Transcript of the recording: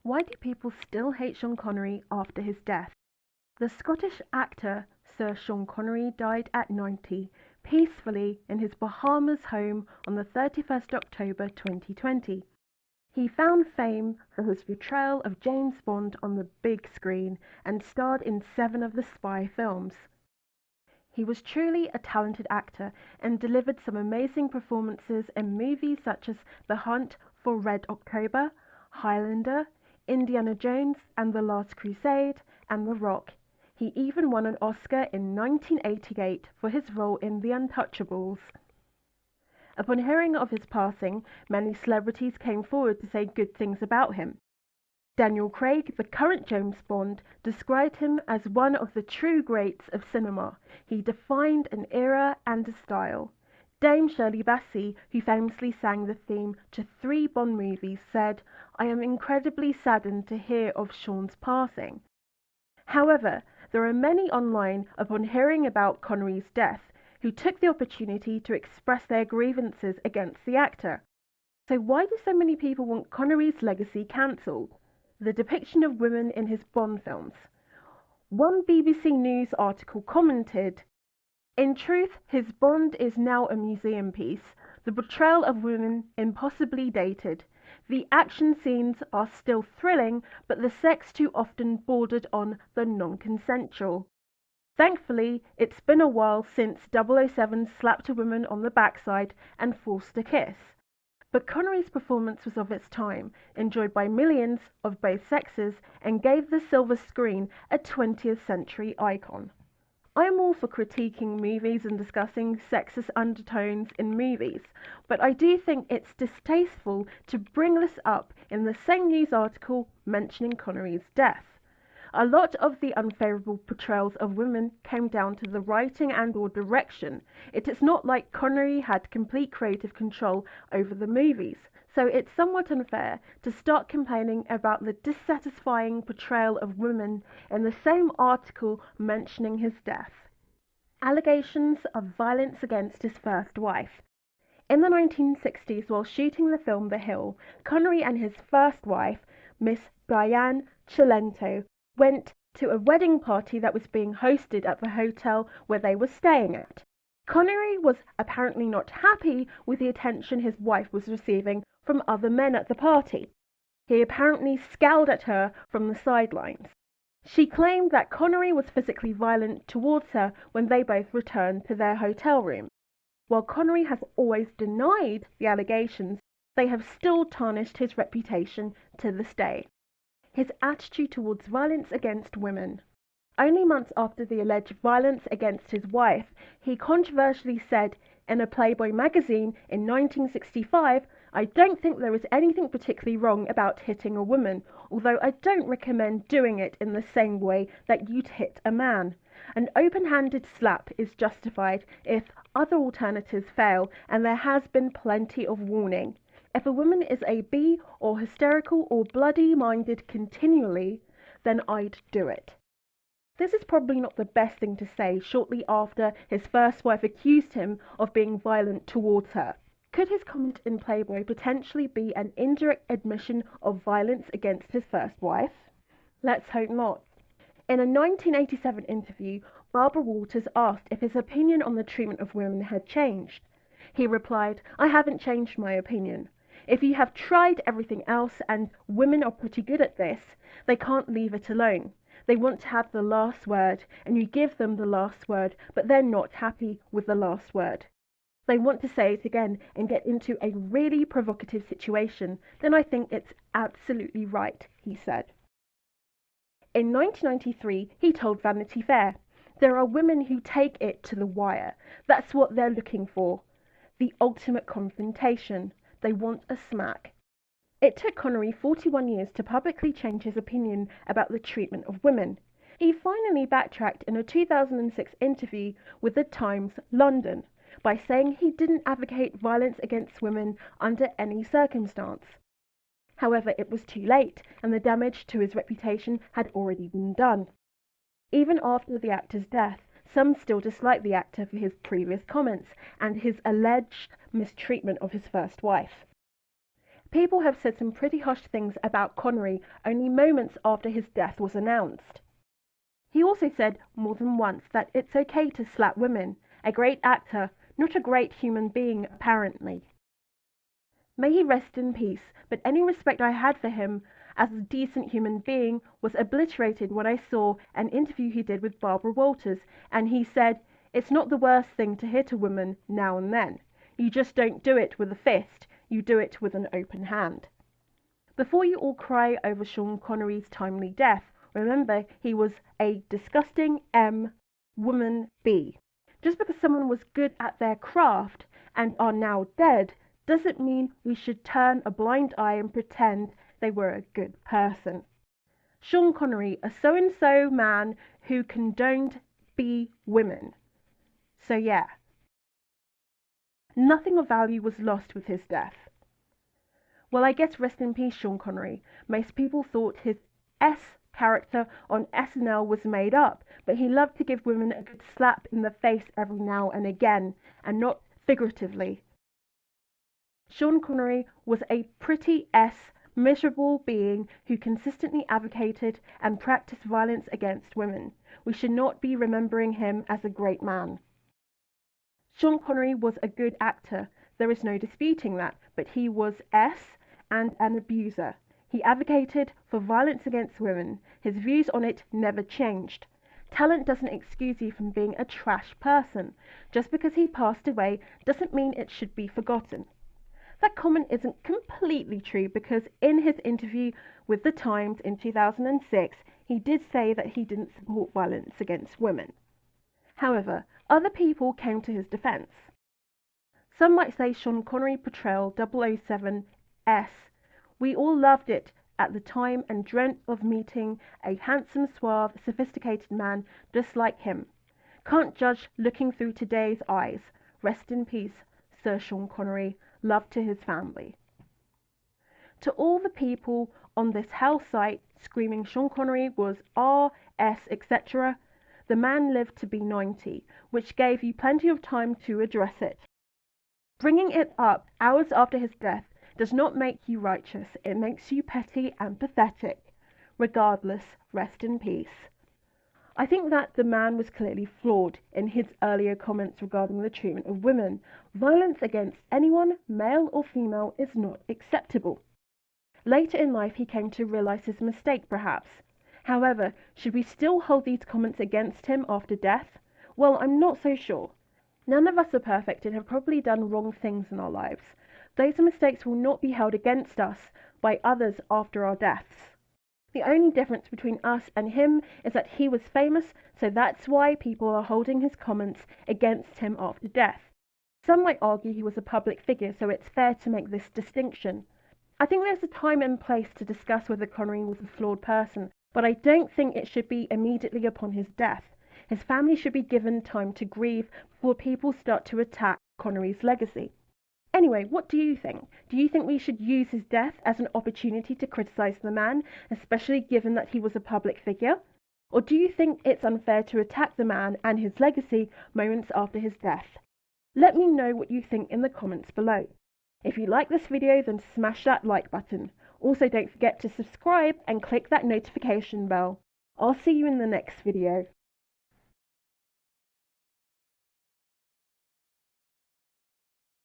Why do people still hate Sean Connery after his death? The Scottish actor Sir Sean Connery died at 90, peacefully in his Bahamas home on the 31st October 2020. He found fame for his portrayal of James Bond on the big screen and starred in 7 of the spy films. He was truly a talented actor and delivered some amazing performances in movies such as The Hunt for Red October, Highlander, Indiana Jones and the Last Crusade, and The Rock. He even won an Oscar in 1988 for his role in The Untouchables. Upon hearing of his passing, many celebrities came forward to say good things about him. Daniel Craig, the current James Bond, described him as one of the true greats of cinema. He defined an era and a style. Dame Shirley Bassey, who famously sang the theme to 3 Bond movies, said, "I am incredibly saddened to hear of Sean's passing." However, there are many online, upon hearing about Connery's death, who took the opportunity to express their grievances against the actor. So why do so many people want Connery's legacy cancelled? The depiction of women in his Bond films. One BBC News article commented, "In truth, his Bond is now a museum piece. The portrayal of women impossibly dated. The action scenes are still thrilling, but the sex too often bordered on the non-consensual. Thankfully, it's been a while since 007 slapped a woman on the backside and forced a kiss." But Connery's performance was of its time, enjoyed by millions of both sexes, and gave the silver screen a 20th century icon. I am all for critiquing movies and discussing sexist undertones in movies, but I do think it's distasteful to bring this up in the same news article mentioning Connery's death. A lot of the unfavourable portrayals of women came down to the writing and or direction. It is not like Connery had complete creative control over the movies, so it's somewhat unfair to start complaining about the dissatisfying portrayal of women in the same article mentioning his death. Allegations of violence against his first wife. In the 1960s, while shooting the film The Hill, Connery and his first wife, Miss Diane Cilento, went to a wedding party that was being hosted at the hotel where they were staying at. Connery was apparently not happy with the attention his wife was receiving from other men at the party. He apparently scowled at her from the sidelines. She claimed that Connery was physically violent towards her when they both returned to their hotel room. While Connery has always denied the allegations, they have still tarnished his reputation to this day. His attitude towards violence against women. Only months after the alleged violence against his wife, he controversially said in a Playboy magazine in 1965, "I don't think there is anything particularly wrong about hitting a woman, although I don't recommend doing it in the same way that you'd hit a man. An open-handed slap is justified if other alternatives fail, and there has been plenty of warning. If a woman is a bee or hysterical or bloody-minded continually, then I'd do it." This is probably not the best thing to say shortly after his first wife accused him of being violent towards her. Could his comment in Playboy potentially be an indirect admission of violence against his first wife? Let's hope not. In a 1987 interview, Barbara Walters asked if his opinion on the treatment of women had changed. He replied, "I haven't changed my opinion. If you have tried everything else, and women are pretty good at this, they can't leave it alone. They want to have the last word, and you give them the last word, but they're not happy with the last word. They want to say it again and get into a really provocative situation, then I think it's absolutely right," he said. In 1993, he told Vanity Fair, "There are women who take it to the wire. That's what they're looking for. The ultimate confrontation. They want a smack." It took Connery 41 years to publicly change his opinion about the treatment of women. He finally backtracked in a 2006 interview with The Times London by saying he didn't advocate violence against women under any circumstance. However, it was too late, and the damage to his reputation had already been done. Even after the actor's death, some still dislike the actor for his previous comments and his alleged mistreatment of his first wife. People have said some pretty harsh things about Connery only moments after his death was announced. He also said more than once that it's okay to slap women. A great actor, not a great human being, apparently. May he rest in peace, but any respect I had for him as a decent human being was obliterated when I saw an interview he did with Barbara Walters, and he said, "It's not the worst thing to hit a woman now and then. You just don't do it with a fist, you do it with an open hand." Before you all cry over Sean Connery's timely death, remember he was a disgusting woman B. Just because someone was good at their craft and are now dead doesn't mean we should turn a blind eye and pretend they were a good person. Sean Connery, a so-and-so man who condoned B women. So yeah, nothing of value was lost with his death. Well, I guess rest in peace, Sean Connery. Most people thought his S character on SNL was made up, but he loved to give women a good slap in the face every now and again, and not figuratively. Sean Connery was a pretty miserable being who consistently advocated and practiced violence against women. We should not be remembering him as a great man. Sean Connery was a good actor, there is no disputing that, but he was and an abuser. He advocated for violence against women. His views on it never changed. Talent doesn't excuse you from being a trash person. Just because he passed away doesn't mean it should be forgotten. That comment isn't completely true because in his interview with The Times in 2006, he did say that he didn't support violence against women. However, other people came to his defense. Some might say Sean Connery portrayal 007 we all loved it at the time and dreamt of meeting a handsome, suave, sophisticated man just like him. Can't judge looking through today's eyes. Rest in peace, Sir Sean Connery. Love to his family. To all the people on this hell site screaming Sean Connery was R.S. etc., the man lived to be 90, which gave you plenty of time to address it. Bringing it up hours after his death does not make you righteous, it makes you petty and pathetic. Regardless, rest in peace. I think that the man was clearly flawed in his earlier comments regarding the treatment of women. Violence against anyone, male or female, is not acceptable. Later in life he came to realize his mistake, perhaps. However, should we still hold these comments against him after death? Well, I'm not so sure. None of us are perfect and have probably done wrong things in our lives. Those mistakes will not be held against us by others after our deaths. The only difference between us and him is that he was famous, so that's why people are holding his comments against him after death. Some might argue he was a public figure, so it's fair to make this distinction. I think there's a time and place to discuss whether Connery was a flawed person, but I don't think it should be immediately upon his death. His family should be given time to grieve before people start to attack Connery's legacy. Anyway, what do you think? Do you think we should use his death as an opportunity to criticize the man, especially given that he was a public figure? Or do you think it's unfair to attack the man and his legacy moments after his death? Let me know what you think in the comments below. If you like this video, then smash that like button. Also, don't forget to subscribe and click that notification bell. I'll see you in the next video.